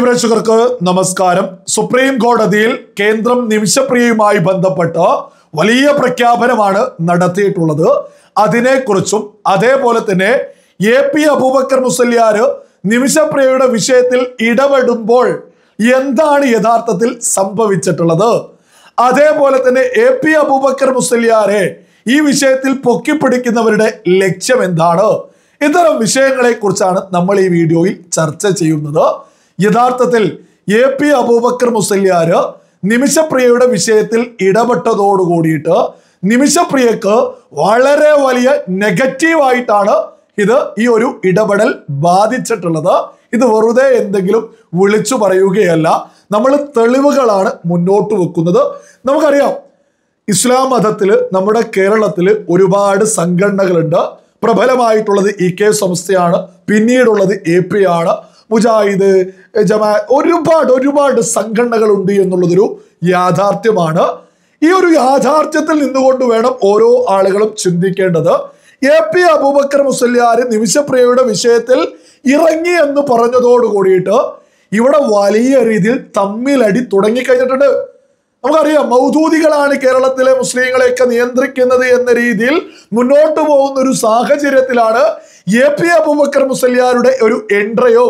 പ്രേക്ഷകർക്ക് നമസ്കാരം. സുപ്രീം കോടതിയിൽ കേന്ദ്രം നിമിഷപ്രിയയുമായി ബന്ധപ്പെട്ട് വലിയ പ്രഖ്യാപനമാണ് നടത്തിയിട്ടുള്ളത്. അതിനെക്കുറിച്ചും അതേപോലെ തന്നെ AP അബൂബക്കർ മുസല്യാർ നിമിഷപ്രിയയുടെ വിഷയത്തിൽ ഇടപെടുമ്പോൾ എന്താണ് യഥാർത്ഥത്തിൽ സംഭവിച്ചിട്ടുള്ളത്, അതേപോലെ തന്നെ AP അബൂബക്കർ മുസല്യാരെ ഈ വിഷയത്തിൽ പൊക്കിപ്പിടിക്കുന്നവരുടെ ലക്ഷ്യം എന്താണ്, ഇത്തരം വിഷയങ്ങളെ കുറിച്ചാണ് നമ്മൾ ഈ വീഡിയോയിൽ ചർച്ച ചെയ്യുന്നത്. യഥാർത്ഥത്തിൽ AP അബൂബക്കർ മുസല്യാർ നിമിഷപ്രിയയുടെ വിഷയത്തിൽ ഇടപെട്ടതോടുകൂടിയിട്ട് നിമിഷപ്രിയക്ക് വളരെ വലിയ നെഗറ്റീവായിട്ടാണ് ഈ ഒരു ഇടപെടൽ ബാധിച്ചിട്ടുള്ളത്. ഇത് വെറുതെ എന്തെങ്കിലും വിളിച്ചു പറയുകയല്ല, നമ്മൾ തെളിവുകളാണ് മുന്നോട്ട് വെക്കുന്നത്. നമുക്കറിയാം, ഇസ്ലാം മതത്തിൽ നമ്മുടെ കേരളത്തിൽ ഒരുപാട് സംഘടനകളുണ്ട്. പ്രബലമായിട്ടുള്ളത് EK സംസ്ഥയാണ്, പിന്നീടുള്ളത് AP ആണ്, മുജാഹിദ്, ജമാ, ഒരുപാട് സംഘടനകളുണ്ട് എന്നുള്ളതൊരു യാഥാർത്ഥ്യമാണ്. ഈ ഒരു യാഥാർത്ഥ്യത്തിൽ നിന്നുകൊണ്ട് വേണം ഓരോ ആളുകളും ചിന്തിക്കേണ്ടത്. AP അബൂബക്കർ മുസല്യാർ നിമിഷപ്രിയയുടെ വിഷയത്തിൽ ഇറങ്ങി എന്ന് പറഞ്ഞതോട് കൂടിയിട്ട് ഇവിടെ വലിയ രീതിയിൽ തമ്മിലടി തുടങ്ങിക്കഴിഞ്ഞിട്ടുണ്ട്. നമുക്കറിയാം, മൗദൂദികളാണ് കേരളത്തിലെ മുസ്ലിങ്ങളെയൊക്കെ നിയന്ത്രിക്കുന്നത് എന്ന രീതിയിൽ മുന്നോട്ട് പോകുന്ന ഒരു സാഹചര്യത്തിലാണ് AP അബൂബക്കർ മുസല്യാരുടെ ഒരു എൻട്രിയോ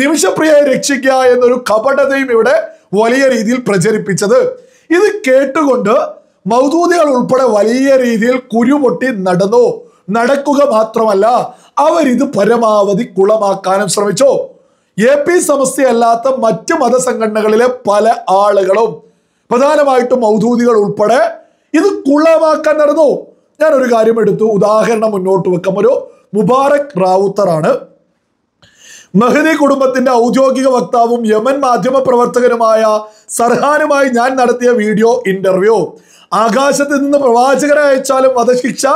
നിമിഷപ്രിയയെ രക്ഷിക്കുക എന്നൊരു കപടതയും ഇവിടെ വലിയ രീതിയിൽ പ്രചരിപ്പിച്ചത്. ഇത് കേട്ടുകൊണ്ട് മൗദൂദികൾ ഉൾപ്പെടെ വലിയ രീതിയിൽ കുരുപൊട്ടി നടക്കുക മാത്രമല്ല, അവരിത് പരമാവധി കുളമാക്കാനും ശ്രമിച്ചു. AP സമസ്തയല്ലാത്ത മറ്റ് മതസംഘടനകളിലെ പല ആളുകളും, പ്രധാനമായിട്ടും മൗദൂദികൾ ഉൾപ്പെടെ, ഇത് കുളമാക്കാൻ നടന്നു. ഞാനൊരു കാര്യം എടുത്തു, ഉദാഹരണം മുന്നോട്ട് വെക്കാം. ഒരു മുബാറക് റാവുത്തറാണ്. മഹദി കുടുംബത്തിന്റെ ഔദ്യോഗിക വക്താവും യമൻ മാധ്യമ പ്രവർത്തകനുമായ സർഹാനുമായി ഞാൻ നടത്തിയ വീഡിയോ ഇന്റർവ്യൂ. ആകാശത്ത് നിന്ന് പ്രവാചകരെ അയച്ചാലും വധശിക്ഷ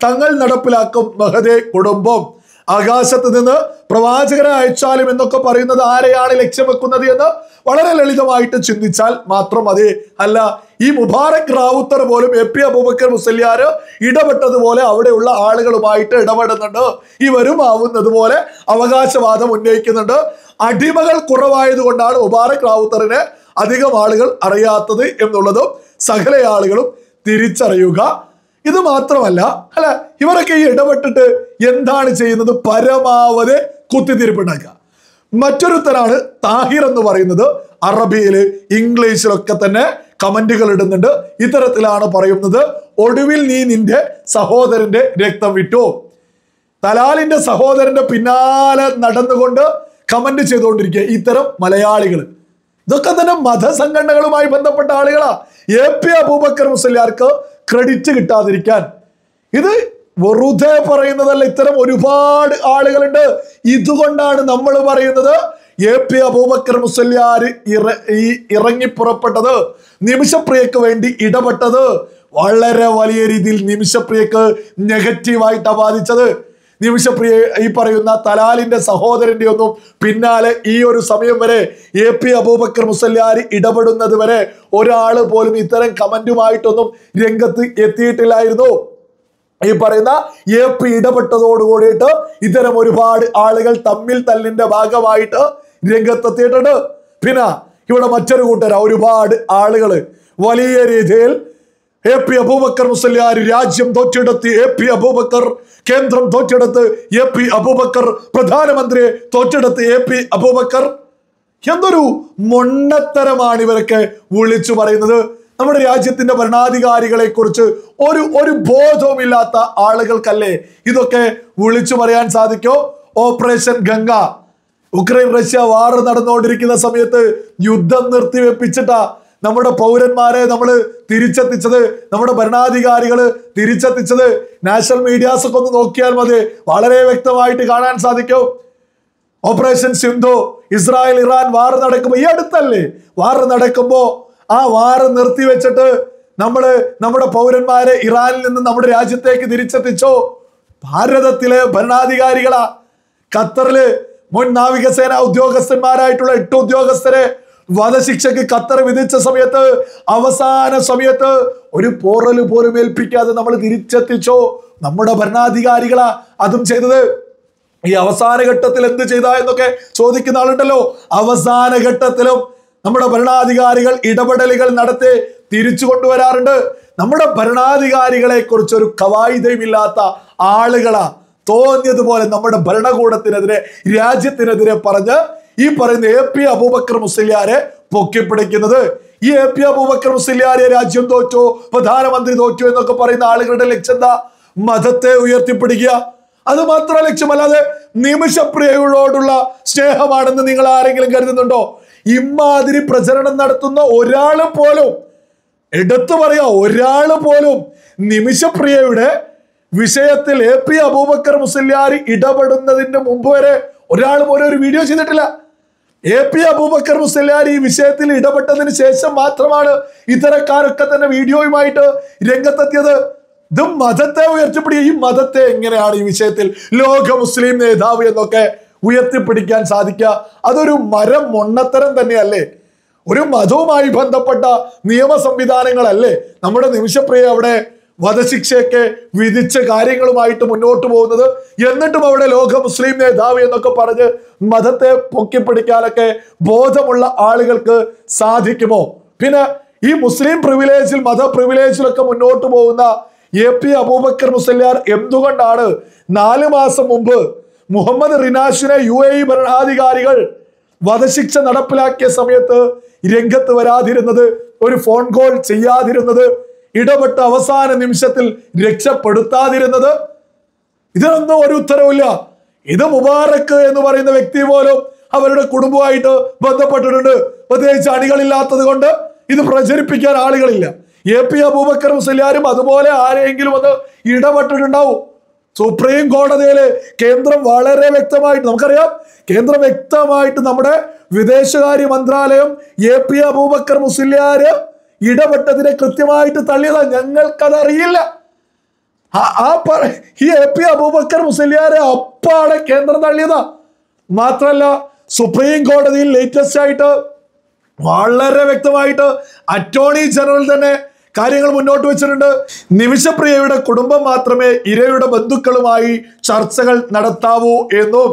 തങ്ങൾ നടപ്പിലാക്കും മഹദി കുടുംബം. ആകാശത്ത് നിന്ന് പ്രവാചകരെ അയച്ചാലും എന്നൊക്കെ പറയുന്നത് ആരെയാണ് ലക്ഷ്യം വെക്കുന്നത് എന്ന് വളരെ ലളിതമായിട്ട് ചിന്തിച്ചാൽ മാത്രം മതി. അല്ല, ഈ മുബാറക് റാവുത്തർ പോലും AP അബൂബക്കർ മുസല്യാർ ഇടപെട്ടതുപോലെ അവിടെയുള്ള ആളുകളുമായിട്ട് ഇടപെടുന്നുണ്ട്. ഇവരും ആവുന്നത് പോലെ അവകാശവാദം ഉന്നയിക്കുന്നുണ്ട്. അടിമകൾ കുറവായത് കൊണ്ടാണ് മുബാറക് റാവുത്തറിനെ അധികം ആളുകൾ അറിയാത്തത് എന്നുള്ളതും സകല ആളുകളും തിരിച്ചറിയുക. ഇത് മാത്രമല്ല, അല്ല, ഇവരൊക്കെ ഈ ഇടപെട്ടിട്ട് എന്താണ് ചെയ്യുന്നത്? പരമാവധി കുത്തിത്തിരിപ്പുണ്ടാക്കുക. മറ്റൊരുത്തരാണ് താഹിർ എന്ന് പറയുന്നത്. അറബിയിൽ ഇംഗ്ലീഷിലൊക്കെ തന്നെ കമന്റുകൾ ഇടുന്നുണ്ട്. ഇത്തരത്തിലാണ് പറയുന്നത്: ഒടുവിൽ നീ നിന്റെ സഹോദരന്റെ രക്തം വിട്ടു. തലാലിന്റെ സഹോദരന്റെ പിന്നാലെ നടന്നുകൊണ്ട് കമന്റ് ചെയ്തുകൊണ്ടിരിക്കുക ഇത്തരം മലയാളികൾ. ഇതൊക്കെ തന്നെ മതസംഘടനകളുമായി ബന്ധപ്പെട്ട ആളുകളാ. AP അബൂബക്കർ മുസല്യാർക്ക് ക്രെഡിറ്റ് കിട്ടാതിരിക്കാൻ ഇത് വെറുതെ പറയുന്നതല്ല, ഇത്തരം ഒരുപാട് ആളുകളുണ്ട്. ഇതുകൊണ്ടാണ് നമ്മൾ പറയുന്നത് AP അബൂബക്കർ മുസല്യാർ ഇറങ്ങി പുറപ്പെട്ടത്, നിമിഷപ്രിയക്ക് വേണ്ടി ഇടപെട്ടത് വളരെ വലിയ രീതിയിൽ നിമിഷപ്രിയക്ക് നെഗറ്റീവായിട്ടാണ് ബാധിച്ചത്. നിമിഷപ്രിയ ഈ പറയുന്ന തലാലിന്റെ സഹോദരന്റെ ഒന്നും പിന്നാലെ ഈ ഒരു സമയം വരെ AP അബൂബക്കർ മുസല്യാർ ഇടപെടുന്നത് വരെ ഒരാൾ പോലും ഇത്തരം കമന്റുമായിട്ടൊന്നും രംഗത്ത് എത്തിയിട്ടില്ലായിരുന്നു. ഈ പറയുന്ന AP ഇടപെട്ടതോടുകൂടിയിട്ട് ഇത്തരം ഒരുപാട് ആളുകൾ തമ്മിൽ തല്ലിന്റെ ഭാഗമായിട്ട് രംഗത്തെത്തിയിട്ടുണ്ട്. പിന്നെ ഇവിടെ മറ്റൊരു കൂട്ടര ഒരുപാട് ആളുകൾ വലിയ രീതിയിൽ AP അബൂബക്കർ മുസല്യാർ രാജ്യം തോറ്റെടുത്ത്, AP അബൂബക്കർ കേന്ദ്രം തോറ്റെടുത്ത്, AP അബൂബക്കർ പ്രധാനമന്ത്രിയെ തോറ്റെടുത്ത്, AP അബൂബക്കർ. എന്തൊരു മൊണ്ണത്തരമാണ് ഇവരൊക്കെ വിളിച്ചു പറയുന്നത്. നമ്മുടെ രാജ്യത്തിന്റെ ഭരണാധികാരികളെ കുറിച്ച് ഒരു ബോധവുമില്ലാത്ത ആളുകൾക്കല്ലേ ഇതൊക്കെ വിളിച്ചു പറയാൻ സാധിക്കോ? ഓപ്പറേഷൻ ഗംഗ, ഉക്രൈൻ റഷ്യ വാർ നടന്നുകൊണ്ടിരിക്കുന്ന സമയത്ത് യുദ്ധം നിർത്തിവെപ്പിച്ചിട്ടാ നമ്മുടെ പൗരന്മാരെ നമ്മൾ തിരിച്ചെത്തിച്ചത്, നമ്മുടെ ഭരണാധികാരികൾ തിരിച്ചെത്തിച്ചത്. നാഷണൽ മീഡിയാസ് ഒക്കെ ഒന്ന് നോക്കിയാൽ മതി, വളരെ വ്യക്തമായിട്ട് കാണാൻ സാധിക്കും. ഓപ്പറേഷൻ സിന്ധു, ഇസ്രായേൽ ഇറാൻ വാർ നടക്കുമ്പോൾ, ഈ അടുത്തല്ലേ വാർ നടക്കുമ്പോ ആ വാർ നിർത്തിവെച്ചിട്ട് നമ്മുടെ പൗരന്മാരെ ഇറാനിൽ നിന്ന് നമ്മുടെ രാജ്യത്തേക്ക് തിരിച്ചെത്തിച്ചോ? ഭാരതത്തിലെ ഭരണാധികാരികളാ. ഖത്തറില് മുൻ നാവികസേന ഉദ്യോഗസ്ഥന്മാരായിട്ടുള്ള 8 ഉദ്യോഗസ്ഥരെ വധശിക്ഷയ്ക്ക് ഖത്തർ വിധിച്ച സമയത്ത്, അവസാന സമയത്ത് ഒരു പോറല് പോലും ഏൽപ്പിക്കാതെ നമ്മൾ തിരിച്ചെത്തിച്ചോ? നമ്മുടെ ഭരണാധികാരികളാ അതും ചെയ്തത്. ഈ അവസാന ഘട്ടത്തിൽ എന്ത് ചെയ്ത എന്നൊക്കെ ചോദിക്കുന്ന ആളുണ്ടല്ലോ. അവസാന ഘട്ടത്തിലും നമ്മുടെ ഭരണാധികാരികൾ ഇടപെടലുകൾ നടത്തി തിരിച്ചു കൊണ്ടുവരാറുണ്ട്. നമ്മുടെ ഭരണാധികാരികളെ കുറിച്ച് ഒരു കവായിതയുമില്ലാത്ത ആളുകളാ തോന്നിയതുപോലെ നമ്മുടെ ഭരണകൂടത്തിനെതിരെ, രാജ്യത്തിനെതിരെ പറഞ്ഞ് ഈ പറയുന്ന AP അബൂബക്കർ മുസ്ലിയാരെ പൊക്കിപ്പിടിക്കുന്നത്. ഈ AP അബൂബക്കർ മുസ്ലിയാരെ രാജ്യം തോറ്റു, പ്രധാനമന്ത്രി തോറ്റു എന്നൊക്കെ പറയുന്ന ആളുകളുടെ ലക്ഷ്യം എന്താ? മതത്തെ ഉയർത്തിപ്പിടിക്കുക. അത് മാത്രം ലക്ഷ്യമല്ലാതെ നിമിഷപ്രിയയോടുള്ള സ്നേഹമാണെന്ന് നിങ്ങൾ ആരെങ്കിലും കരുതുന്നുണ്ടോ? ഇമാതിരി പ്രചരണം നടത്തുന്ന ഒരാള് പോലും, എടുത്തു പറയാ, ഒരാള് പോലും നിമിഷപ്രിയയുടെ വിഷയത്തിൽ AP അബൂബക്കർ മുസ്ലിയാർ ഇടപെടുന്നതിന്റെ മുമ്പ് വരെ ഒരാൾ പോലും ഒരു വീഡിയോ ചെയ്തിട്ടില്ല. AP അബൂബക്കർ മുസ്ലിയാർ ഈ വിഷയത്തിൽ ഇടപെട്ടതിന് ശേഷം മാത്രമാണ് ഇത്തരക്കാരൊക്കെ തന്നെ വീഡിയോയുമായിട്ട് രംഗത്തെത്തിയത്. ഇത് മതത്തെ ഉയർത്തിപ്പിടിക്കുക. ഈ മതത്തെ എങ്ങനെയാണ് ഈ വിഷയത്തിൽ ലോക മുസ്ലിം നേതാവ് എന്നൊക്കെ ഉയർത്തിപ്പിടിക്കാൻ സാധിക്കുക? അതൊരു മരം മൊണ്ണത്തരം തന്നെയല്ലേ? ഒരു മതവുമായി ബന്ധപ്പെട്ട നിയമ സംവിധാനങ്ങളല്ലേ നമ്മുടെ നിമിഷപ്രിയ അവിടെ വധശിക്ഷയൊക്കെ വിധിച്ച കാര്യങ്ങളുമായിട്ട് മുന്നോട്ട് പോകുന്നത്? എന്നിട്ടും അവിടെ ലോക മുസ്ലിം നേതാവ് എന്നൊക്കെ പറഞ്ഞ് മതത്തെ പൊക്കിപ്പിടിക്കാനൊക്കെ ബോധമുള്ള ആളുകൾക്ക് സാധിക്കുമോ? പിന്നെ ഈ മുസ്ലിം പ്രിവിലേജിൽ, മത പ്രിവിലേജിലൊക്കെ മുന്നോട്ട് പോകുന്ന AP അബൂബക്കർ മുസ്ലിയാർ എന്തുകൊണ്ടാണ് 4 മാസം മുമ്പ് മുഹമ്മദ് റിനാഷിനെ UAE ഭരണാധികാരികൾ വധശിക്ഷ നടപ്പിലാക്കിയ സമയത്ത് രംഗത്ത് വരാതിരുന്നത്, ഒരു ഫോൺ കോൾ ചെയ്യാതിരുന്നത്, ഇടപെട്ട അവസാന നിമിഷത്തിൽ രക്ഷപ്പെടുത്താതിരുന്നത്? ഇതിനൊന്നും ഒരു ഉത്തരവില്ല. ഇത് മുബാറക്ക് എന്ന് പറയുന്ന വ്യക്തി പോലും അവരുടെ കുടുംബമായിട്ട് ബന്ധപ്പെട്ടിട്ടുണ്ട്. പ്രത്യേകിച്ച് അണികളില്ലാത്തത് കൊണ്ട് ഇത് പ്രചരിപ്പിക്കാൻ ആളുകളില്ല. AP അബൂബക്കർ മുസ്ലിയാരും അതുപോലെ ആരെങ്കിലും ഒന്ന് ഇടപെട്ടിട്ടുണ്ടാവും. സുപ്രീം കോടതിയില് കേന്ദ്രം വളരെ വ്യക്തമായിട്ട്, നമുക്കറിയാം, കേന്ദ്രം വ്യക്തമായിട്ട് നമ്മുടെ വിദേശകാര്യ മന്ത്രാലയം AP അബൂബക്കർ മുസ്ലിയാര് ഇടപെട്ടതിനെ കൃത്യമായിട്ട് തള്ളിയതാ. ഞങ്ങൾക്കതറിയില്ല. ഈ AP അബൂബക്കർ മുസ്ലിയാരെ അപ്പാടെ കേന്ദ്രം തള്ളിയതാ. മാത്രല്ല സുപ്രീം കോടതിയിൽ ലേറ്റസ്റ്റ് ആയിട്ട് വളരെ വ്യക്തമായിട്ട് അറ്റോർണി ജനറൽ തന്നെ കാര്യങ്ങൾ മുന്നോട്ട് വെച്ചിട്ടുണ്ട്. നിമിഷപ്രിയയുടെ കുടുംബം മാത്രമേ ഇരയുടെ ബന്ധുക്കളുമായി ചർച്ചകൾ നടത്താവൂ എന്നും,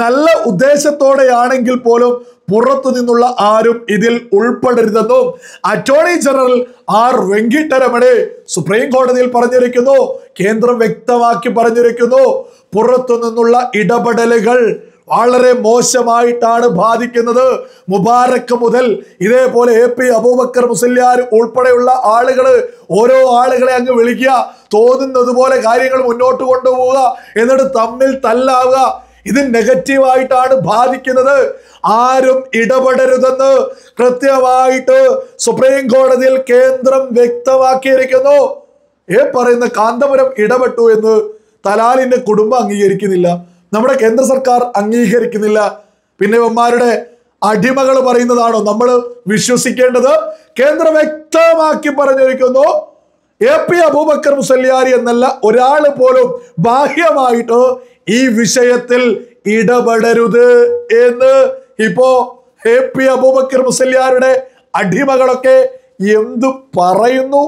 നല്ല ഉദ്ദേശത്തോടെയാണെങ്കിൽ പോലും പുറത്തു നിന്നുള്ള ആരും ഇതിൽ ഉൾപ്പെടരുതെന്നും attorney general R Venkataramani supreme കോടതിയിൽ പറഞ്ഞിരിക്കുന്നു. കേന്ദ്രം വ്യക്തമാക്കി പറഞ്ഞിരിക്കുന്നു, പുറത്തു നിന്നുള്ള ഇടപെടലുകൾ വളരെ മോശമായിട്ടാണ് ബാധിക്കുന്നത്. മുബാറക്ക് മുതൽ ഇതേപോലെ AP അബൂബക്കർ മുസ്ലിയാർ ഉൾപ്പെടെയുള്ള ആളുകൾ, ഓരോ ആളുകളെ അങ്ങ് വിളിക്കുക, തോന്നുന്നത് പോലെ കാര്യങ്ങൾ മുന്നോട്ട് കൊണ്ടുപോവുക, എന്നിട്ട് തമ്മിൽ തല്ലാവുക. ഇത് നെഗറ്റീവായിട്ടാണ് ബാധിക്കുന്നത്. ആരും ഇടപെടരുതെന്ന് കൃത്യമായിട്ട് സുപ്രീം കോടതിയിൽ കേന്ദ്രം വ്യക്തമാക്കിയിരിക്കുന്നു. പറയുന്ന കാന്തപുരം ഇടപെട്ടു എന്ന് തലാലിന്റെ കുടുംബം അംഗീകരിക്കുന്നില്ല, നമ്മുടെ കേന്ദ്ര സർക്കാർ അംഗീകരിക്കുന്നില്ല. പിന്നെ ഇവന്മാരുടെ അടിമകൾ പറയുന്നതാണോ നമ്മൾ വിശ്വസിക്കേണ്ടത്? കേന്ദ്രം വ്യക്തമാക്കി പറഞ്ഞിരിക്കുന്നു, AP അബൂബക്കർ മുസ്ലിയാർ എന്നല്ല ഒരാൾ പോലും ബാഹ്യമായിട്ട് ഈ വിഷയത്തിൽ ഇടപെടരുത് എന്ന്. ഇപ്പോ AP അബൂബക്കർ മുസ്ലിയാരുടെ അടിമകളൊക്കെ എന്തു പറയുന്നു?